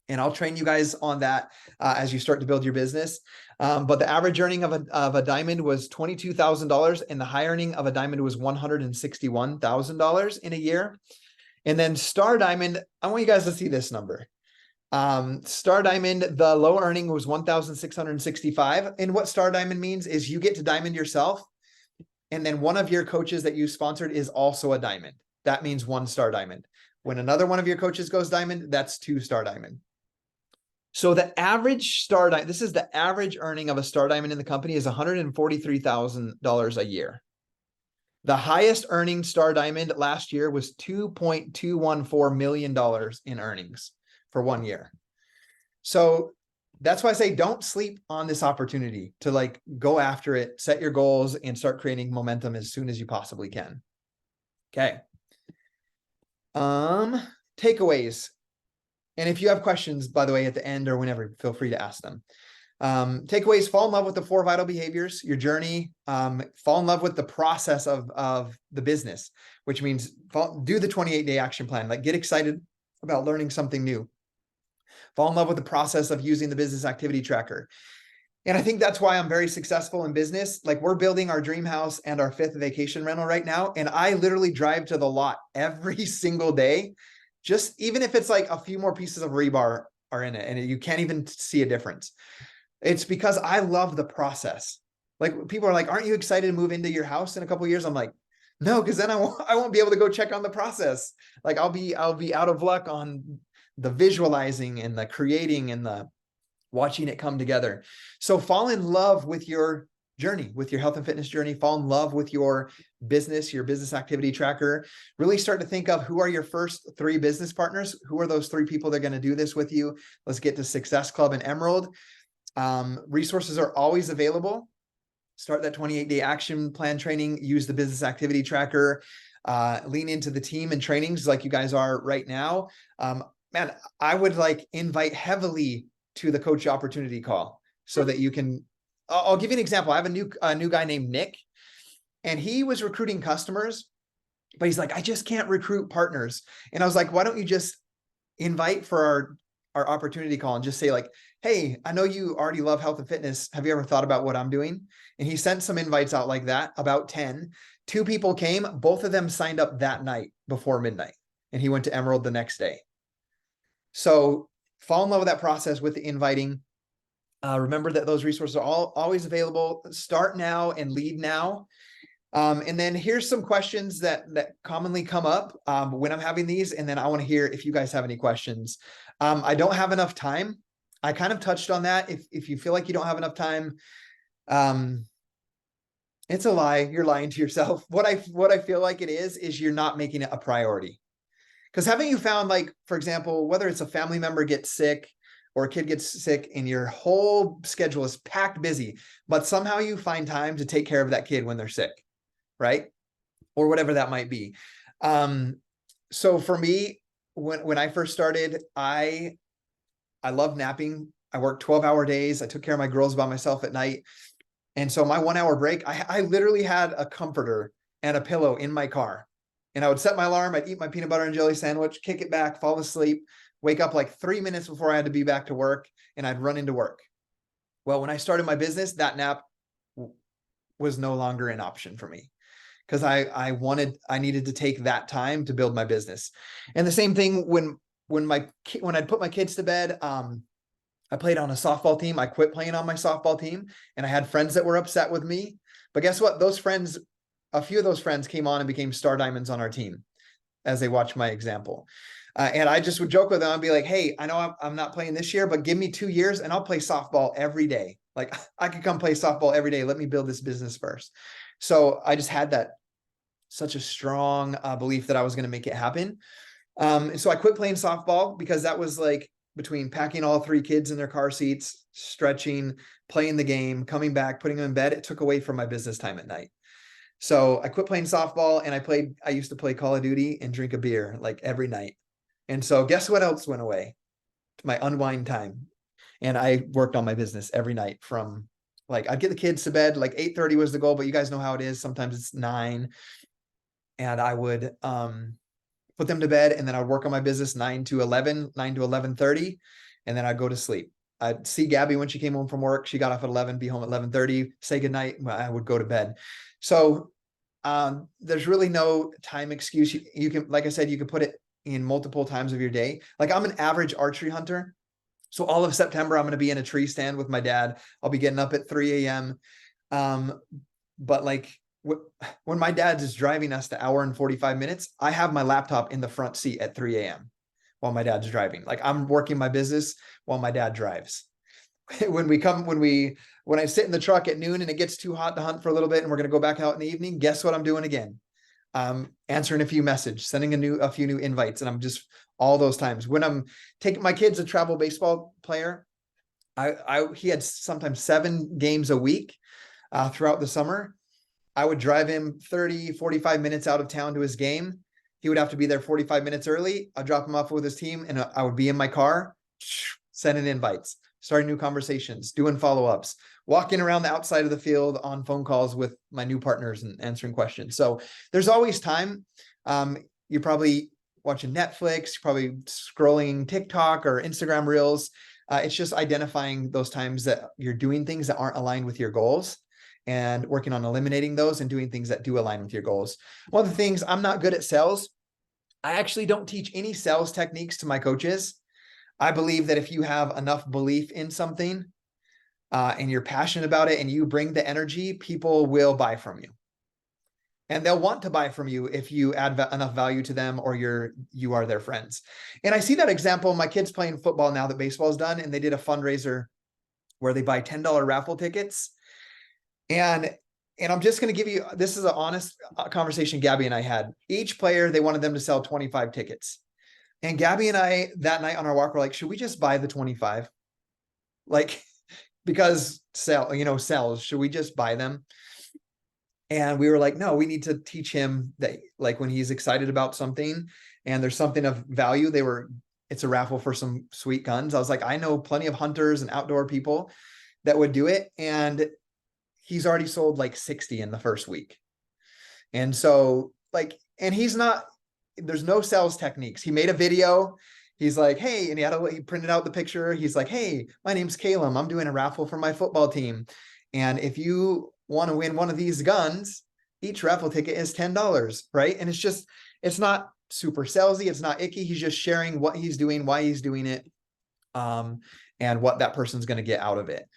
And I'll train you guys on that as you start to build your business. But the average earning of a Diamond was $22,000, and the high earning of a Diamond was $161,000 in a year. And then Star Diamond, I want you guys to see this number. Star Diamond, the low earning was $1,665. And what Star Diamond means is you get to Diamond yourself, and then one of your coaches that you sponsored is also a Diamond. That means 1 Star Diamond. When another one of your coaches goes Diamond, that's 2 Star Diamond. So the average Star Diamond, this is the average earning of a Star Diamond in the company, is $143,000 a year. The highest earning Star Diamond last year was $2.214 million in earnings for 1 year. So that's why I say don't sleep on this opportunity to like go after it, set your goals, and start creating momentum as soon as you possibly can. Okay. Takeaways. And if you have questions, by the way, at the end or whenever, feel free to ask them. Takeaways: fall in love with the 4 vital behaviors, your journey, fall in love with the process of the business, which means do the 28-day action plan, like get excited about learning something new. Fall in love with the process of using the business activity tracker. And I think that's why I'm very successful in business. Like, we're building our dream house and our 5th vacation rental right now. And I literally drive to the lot every single day. Just even if it's like a few more pieces of rebar are in it and you can't even see a difference. It's because I love the process. Like, people are like, aren't you excited to move into your house in a couple of years? I'm like, no, because then I won't be able to go check on the process. Like, I'll be out of luck on the visualizing and the creating and the watching it come together. So fall in love with your journey, with your health and fitness journey. Fall in love with your business activity tracker. Really start to think of who are your first 3 business partners. Who are those 3 people that are going to do this with you? Let's get to Success Club and Emerald. Resources are always available. Start that 28-day action plan training. Use the business activity tracker. Lean into the team and trainings like you guys are right now. Man, I would like invite heavily to the coach opportunity call so that you can. I'll give you an example. I have a new guy named Nick, and he was recruiting customers, but he's like, I just can't recruit partners. And I was like, why don't you just invite for our opportunity call and just say like, hey, I know you already love health and fitness. Have you ever thought about what I'm doing? And he sent some invites out like that, about 10. 2 people came. Both of them signed up that night before midnight, and he went to Emerald the next day. So fall in love with that process, with the inviting. Remember that those resources are always available. Start now and lead now. And then here's some questions that commonly come up when I'm having these. And then I want to hear if you guys have any questions. I don't have enough time. I kind of touched on that. If you feel like you don't have enough time, it's a lie. You're lying to yourself. What I feel like it is you're not making it a priority. Because haven't you found, like, for example, whether it's a family member gets sick or a kid gets sick and your whole schedule is packed busy, but somehow you find time to take care of that kid when they're sick, right? Or whatever that might be. So for me, when I first started, I loved napping. I worked 12-hour days. I took care of my girls by myself at night. And so my 1-hour break, I literally had a comforter and a pillow in my car. And I would set my alarm. I'd eat my peanut butter and jelly sandwich, kick it back, fall asleep wake up like 3 minutes before I had to be back to work, and I'd run into work. Well, when I started my business, that nap was no longer an option for me, because I needed to take that time to build my business. And the same thing when I'd put my kids to bed, I played on a softball team. I quit playing on my softball team, and I had friends that were upset with me. But guess what? A few of those friends came on and became star diamonds on our team as they watched my example. And I just would joke with them. I'd be like, hey, I know I'm not playing this year, but give me 2 years and I'll play softball every day. Like, I could come play softball every day. Let me build this business first. So I just had such a strong belief that I was going to make it happen. So I quit playing softball, because that was like between packing all 3 kids in their car seats, stretching, playing the game, coming back, putting them in bed. It took away from my business time at night. So I quit playing softball, and I used to play Call of Duty and drink a beer like every night. And so guess what else went away? My unwind time. And I worked on my business every night from like, I'd get the kids to bed, like 8:30 was the goal, but you guys know how it is. Sometimes it's 9. And I would put them to bed, and then I'd work on my business 9 to 11:30. And then I'd go to sleep. I'd see Gabby when she came home from work. She got off at 11, be home at 11:30, say goodnight. I would go to bed. So there's really no time excuse. You can, like I said, you can put it in multiple times of your day. Like, I'm an average archery hunter. So all of September, I'm going to be in a tree stand with my dad. I'll be getting up at 3 a.m. But like, when my dad is driving us the hour and 45 minutes, I have my laptop in the front seat at 3 a.m. while my dad's driving. Like, I'm working my business while my dad drives. When I sit in the truck at noon and it gets too hot to hunt for a little bit and we're going to go back out in the evening, guess what I'm doing again? Answering a few messages, sending a few new invites. And I'm just, all those times when I'm taking my kid's a travel baseball player. He had sometimes 7 games a week throughout the summer. I would drive him 30, 45 minutes out of town to his game. He would have to be there 45 minutes early. I'd drop him off with his team, and I would be in my car, sending invites, starting new conversations, doing follow-ups, walking around the outside of the field on phone calls with my new partners and answering questions. So there's always time. You're probably watching Netflix, you're probably scrolling TikTok or Instagram Reels. It's just identifying those times that you're doing things that aren't aligned with your goals, and working on eliminating those and doing things that do align with your goals. One of the things, I'm not good at sales. I actually don't teach any sales techniques to my coaches. I believe that if you have enough belief in something and you're passionate about it and you bring the energy, people will buy from you. And they'll want to buy from you if you add enough value to them, or you are their friends. And I see that example. My kid's playing football now that baseball's done, and they did a fundraiser where they buy $10 raffle tickets. And I'm just going to give you, this is an honest conversation Gabby and I had. Each player, they wanted them to sell 25 tickets. And Gabby and I, that night on our walk, were like, should we just buy the 25? Like, because sells, should we just buy them? And we were like, no, we need to teach him that, like, when he's excited about something and there's something of value, it's a raffle for some sweet guns. I was like, I know plenty of hunters and outdoor people that would do it. And he's already sold like 60 in the first week. And so there's no sales techniques. He made a video. He's like, hey, and he printed out the picture. He's like, hey, my name's Caleb. I'm doing a raffle for my football team. And if you want to win one of these guns, each raffle ticket is $10, right? And it's not super salesy. It's not icky. He's just sharing what he's doing, why he's doing it, and what that person's going to get out of it.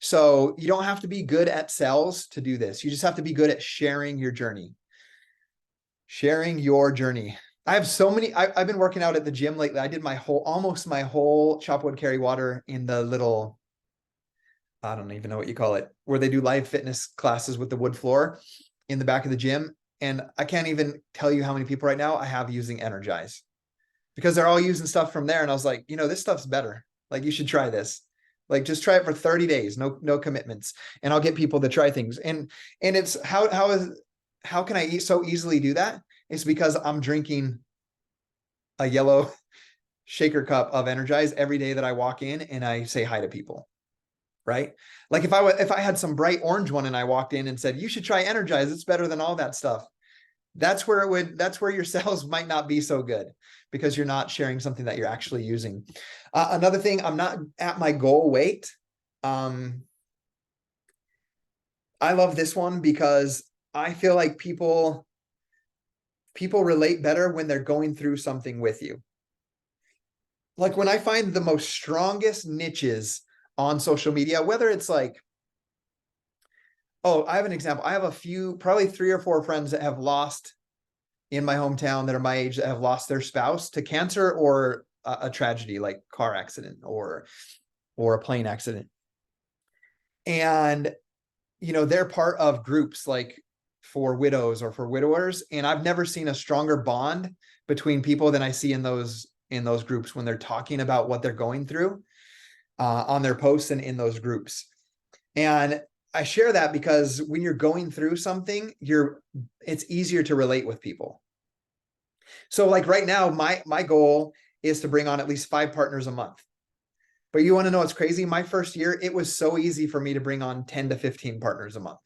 So you don't have to be good at sales to do this. You just have to be good at sharing your journey. Sharing your journey. I have so many, I've been working out at the gym lately. I did almost my whole chop wood, carry water in the little, I don't even know what you call it, where they do live fitness classes with the wood floor in the back of the gym. And I can't even tell you how many people right now I have using Energize, because they're all using stuff from there. And I was like, this stuff's better. Like, you should try this. Like, just try it for 30 days, no commitments. And I'll get people to try things. And it's how can I so easily do that? It's because I'm drinking a yellow shaker cup of Energize every day that I walk in and I say hi to people, right? Like, if I had some bright orange one and I walked in and said, you should try Energize, it's better than all that stuff, that's where your sales might not be so good, because you're not sharing something that you're actually using. Another thing, I'm not at my goal weight. I love this one because I feel like people relate better when they're going through something with you. Like when I find the most strongest niches on social media, whether it's like, oh, I have an example. I have a few, probably 3 or 4 friends that have lost in my hometown that are my age, that have lost their spouse to cancer or a tragedy like car accident or a plane accident. And, they're part of groups like for widows or for widowers. And I've never seen a stronger bond between people than I see in those groups when they're talking about what they're going through on their posts and in those groups. And I share that because when you're going through something, it's easier to relate with people. So like right now, my goal is to bring on at least 5 partners a month. But you want to know what's crazy? My first year, it was so easy for me to bring on 10 to 15 partners a month.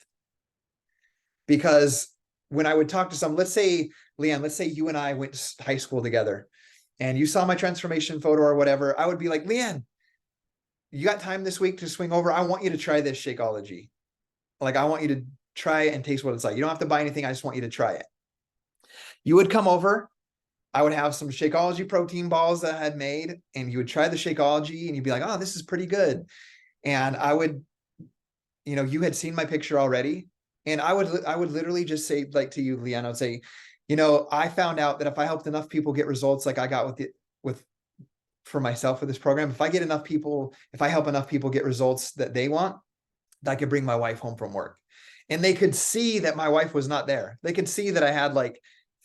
Because when I would talk to let's say, Leanne, let's say you and I went to high school together and you saw my transformation photo or whatever, I would be like, Leanne, you got time this week to swing over? I want you to try this Shakeology. Like, I want you to try it and taste what it's like. You don't have to buy anything. I just want you to try it. You would come over. I would have some Shakeology protein balls that I had made, and you would try the Shakeology and you'd be like, oh, this is pretty good. And I would, you had seen my picture already. And I would literally just say, like, to you, Leanne, I would say, I found out that if I helped enough people get results like I got for myself with this program, if I help enough people get results that they want, that I could bring my wife home from work. And they could see that my wife was not there. They could see that I had like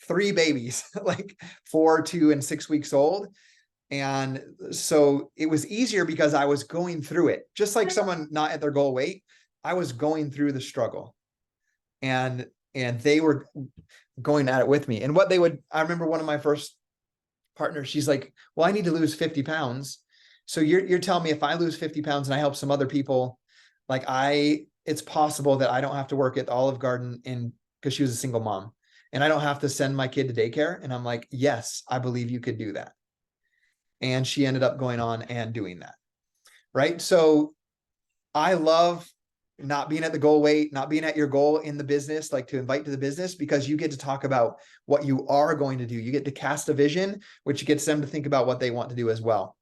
3 babies, like 4, 2, and 6 weeks old. And so it was easier because I was going through it, just like someone not at their goal weight. I was going through the struggle, and they were going at it with me. And I remember one of my first partners, she's like, well, I need to lose 50 pounds. So you're telling me if I lose 50 pounds and I help some other people, like it's possible that I don't have to work at the Olive Garden because she was a single mom, and I don't have to send my kid to daycare. And I'm like, yes, I believe you could do that. And she ended up going on and doing that. Right. So I love not being at the goal weight, not being at your goal in the business, like to invite to the business, because you get to talk about what you are going to do. You get to cast a vision, which gets them to think about what they want to do as well.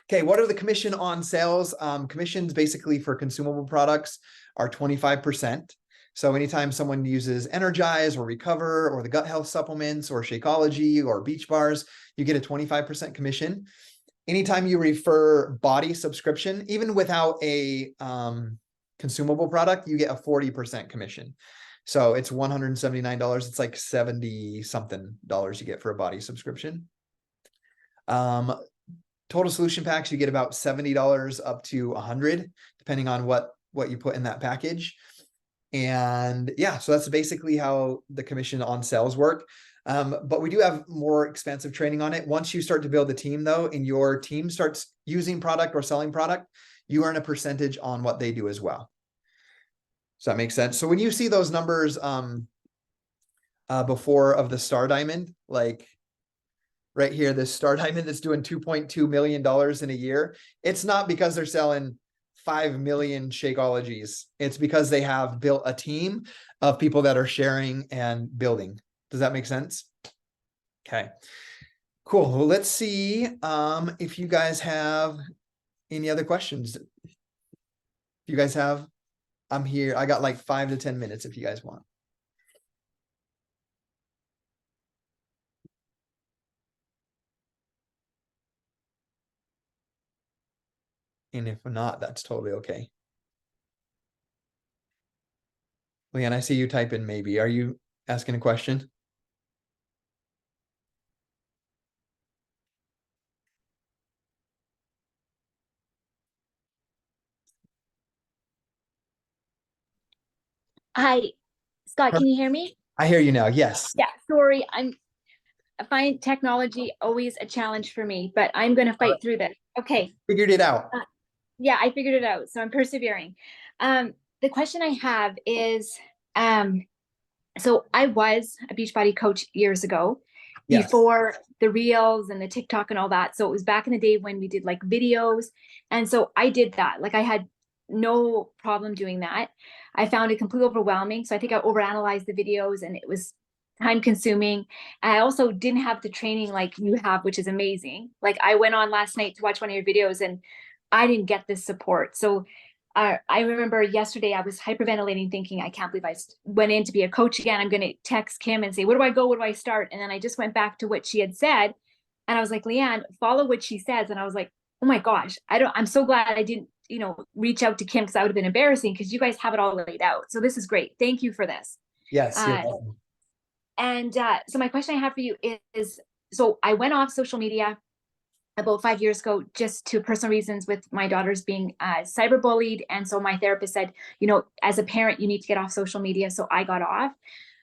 Okay, what are the commission on sales? Commissions basically for consumable products are 25%. So anytime someone uses Energize or Recover or the gut health supplements or Shakeology or Beach Bars, you get a 25% commission. Anytime you refer Body subscription, even without a consumable product, you get a 40% commission. So it's $179. It's like 70 something dollars you get for a Body subscription. Total solution packs, you get about $70 up to $100, depending on what you put in that package. And yeah, so that's basically how the commission on sales work. But we do have more expansive training on it. Once you start to build a team, though, and your team starts using product or selling product, you earn a percentage on what they do as well. Does that make sense? So when you see those numbers before of the Star Diamond, like right here, this Star Diamond that's doing $2.2 million in a year, it's not because they're selling 5 million Shakeologies. It's because they have built a team of people that are sharing and building. Does that make sense? Okay, cool. Well, let's see if you guys have any other questions. If you guys have, I'm here. I got like 5 to 10 minutes if you guys want. And if not, that's totally okay. Leanne, I see you type in maybe. Are you asking a question? Hi, Scott, can you hear me? I hear you now. Yes. Yeah, sorry. I find technology always a challenge for me, but I'm going to fight through this. Okay. Figured it out. Yeah, I figured it out. So I'm persevering. The question I have is, So I was a Beachbody coach years ago, Yes. before the reels and the TikTok and all that. So it was back in the day when we did like videos. And so I did that. Like I had no problem doing that. I found it completely overwhelming. So I think I overanalyzed the videos and it was time consuming. And I also didn't have the training like you have, which is amazing. Like I went on last night to watch one of your videos and I didn't get this support. So I remember yesterday I was hyperventilating, thinking, I can't believe I went in to be a coach again. I'm going to text Kim and say, where do I go? Where do I start? And then I just went back to what she had said. And I was like, Leanne, follow what she says. And I was like, oh my gosh, I'm so glad I didn't, reach out to Kim, because that would have been embarrassing, because you guys have it all laid out. So this is great. Thank you for this. Yes. You're Uh, welcome. and so my question I have for you is, so I went off social media about 5 years ago, just to personal reasons with my daughters being cyberbullied. And so my therapist said, as a parent, you need to get off social media. So I got off.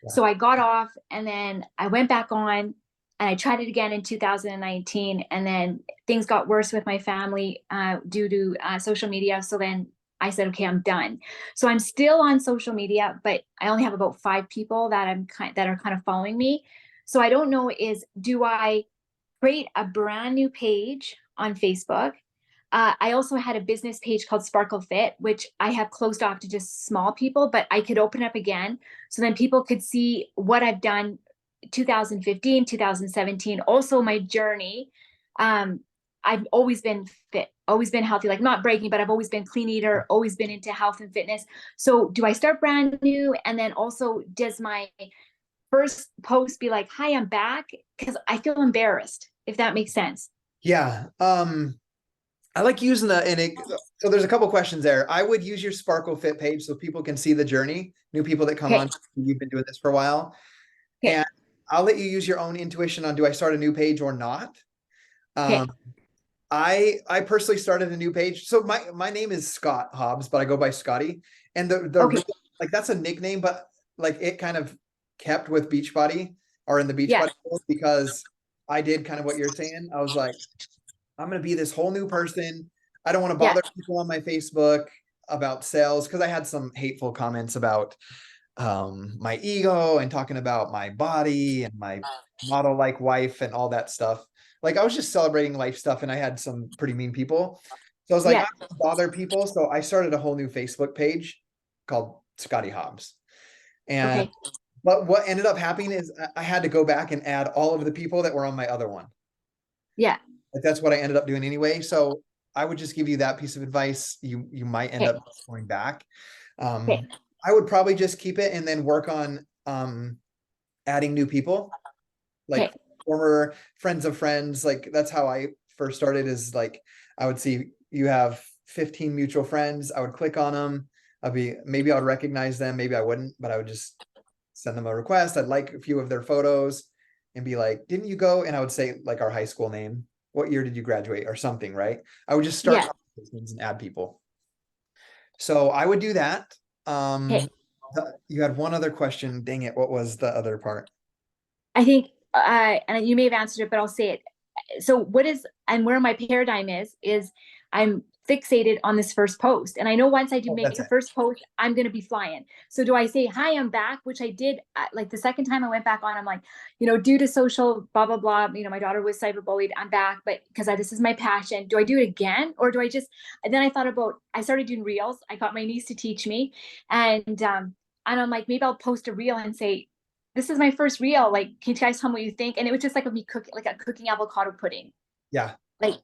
Yeah. So I got off and then I went back on and I tried it again in 2019. And then things got worse with my family due to social media. So then I said, okay, I'm done. So I'm still on social media, but I only have about 5 people that are kind of following me. So I don't know, do I create a brand new page on Facebook? I also had a business page called Sparkle Fit, which I have closed off to just small people, but I could open up again. So then people could see what I've done 2015, 2017, also my journey. I've always been fit, always been healthy, like not bragging, but I've always been clean eater, always been into health and fitness. So do I start brand new? And then also, does my first post be like, hi, I'm back? Because I feel embarrassed, if that makes sense. Yeah. I like using so there's a couple questions there. I would use your Sparkle Fit page so people can see the journey, new people that come Okay. on. You've been doing this for a while. Okay. And I'll let you use your own intuition on, do I start a new page or not? Okay. I personally started a new page. So my name is Scott Hobbs, but I go by Scotty. And Okay. like that's a nickname, but like it kind of kept with Beachbody or in the Yeah. Beachbody world, because I did kind of what you're saying. I was like, I'm going to be this whole new person. I don't want to Yeah. bother people on my Facebook about sales, because I had some hateful comments about my ego and talking about my body and my model like wife and all that stuff. Like I was just celebrating life stuff, and I had some pretty mean people. So I was like, Yeah. I don't bother people. So I started a whole new Facebook page called Scotty Hobbs. And Okay. but what ended up happening is I had to go back and add all of the people that were on my other one. Yeah. Like that's what I ended up doing anyway. So I would just give you that piece of advice. You might end Okay. up going back. Okay. I would probably just keep it and then work on adding new people, Okay. like former friends of friends. Like that's how I first started, is like I would see you have 15 mutual friends. I would click on them. Maybe I would recognize them, maybe I wouldn't, but I would just send them a request. I'd like a few of their photos and be like, didn't you go? And I would say like our high school name. What year did you graduate or something, right? I would just start Yeah. conversations and add people. So I would do that. Okay. You had one other question. Dang it. What was the other part? I think, and you may have answered it, but I'll say it. So and where my paradigm is I'm fixated on this first post. And I know once I do Oh, make that's the it. first post, I'm going to be flying. So do I say, hi, I'm back, which I did, like the second time I went back on, I'm like, due to social, blah, blah, blah, my daughter was cyberbullied. I'm back, but because this is my passion. Do I do it again? Or do I just, and then I started doing reels. I got my niece to teach me. And I'm like, maybe I'll post a reel and say, this is my first reel. Like, can you guys tell me what you think? And it was just like me cooking, like a cooking avocado pudding. Yeah. Like,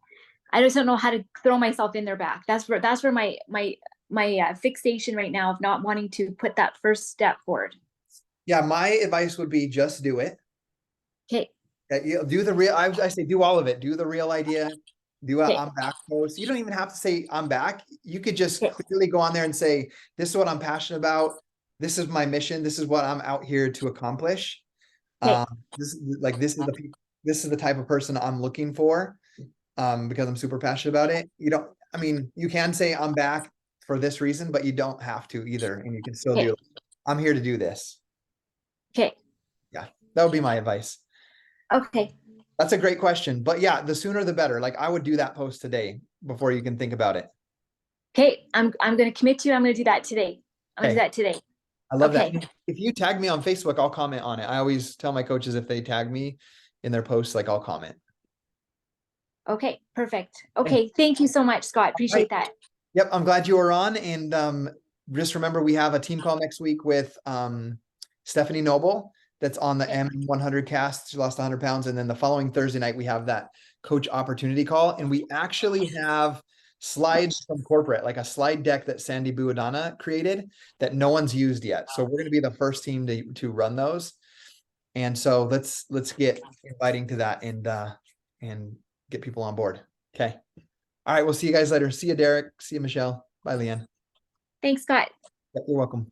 I just don't know how to throw myself in their back. That's where my fixation right now of not wanting to put that first step forward. Yeah. My advice would be just do it. Okay. You do the real, I say do all of it. Do the real idea. Do a Okay. I'm back post. You don't even have to say I'm back. You could just Okay. clearly go on there and say, this is what I'm passionate about. This is my mission. This is what I'm out here to accomplish. Okay. This is the type of person I'm looking for, because I'm super passionate about it. You can say I'm back for this reason, but you don't have to either. And you can still Okay. do, I'm here to do this. Okay. Yeah, that would be my advice. Okay. That's a great question. But yeah, the sooner the better. Like I would do that post today before you can think about it. Okay. I'm going to commit to, I'm going to do that today. I'm going to do Okay. that today. I love that. Okay. And if you tag me on Facebook, I'll comment on it. I always tell my coaches if they tag me in their posts, like I'll comment. Okay, perfect. Okay, thank you so much, Scott. Appreciate that. Yep, I'm glad you were on. And just remember, we have a team call next week with Stephanie Noble that's on the Okay. M100 cast. She lost 100 pounds. And then the following Thursday night, we have that coach opportunity call. And we actually have slides from corporate, like a slide deck that Sandy Buadana created that no one's used yet. So we're going to be the first team to run those. And so let's get inviting to that and get people on board. Okay. All right. We'll see you guys later. See you, Derek. See you, Michelle. Bye, Leanne. Thanks, Scott. Yep, you're welcome.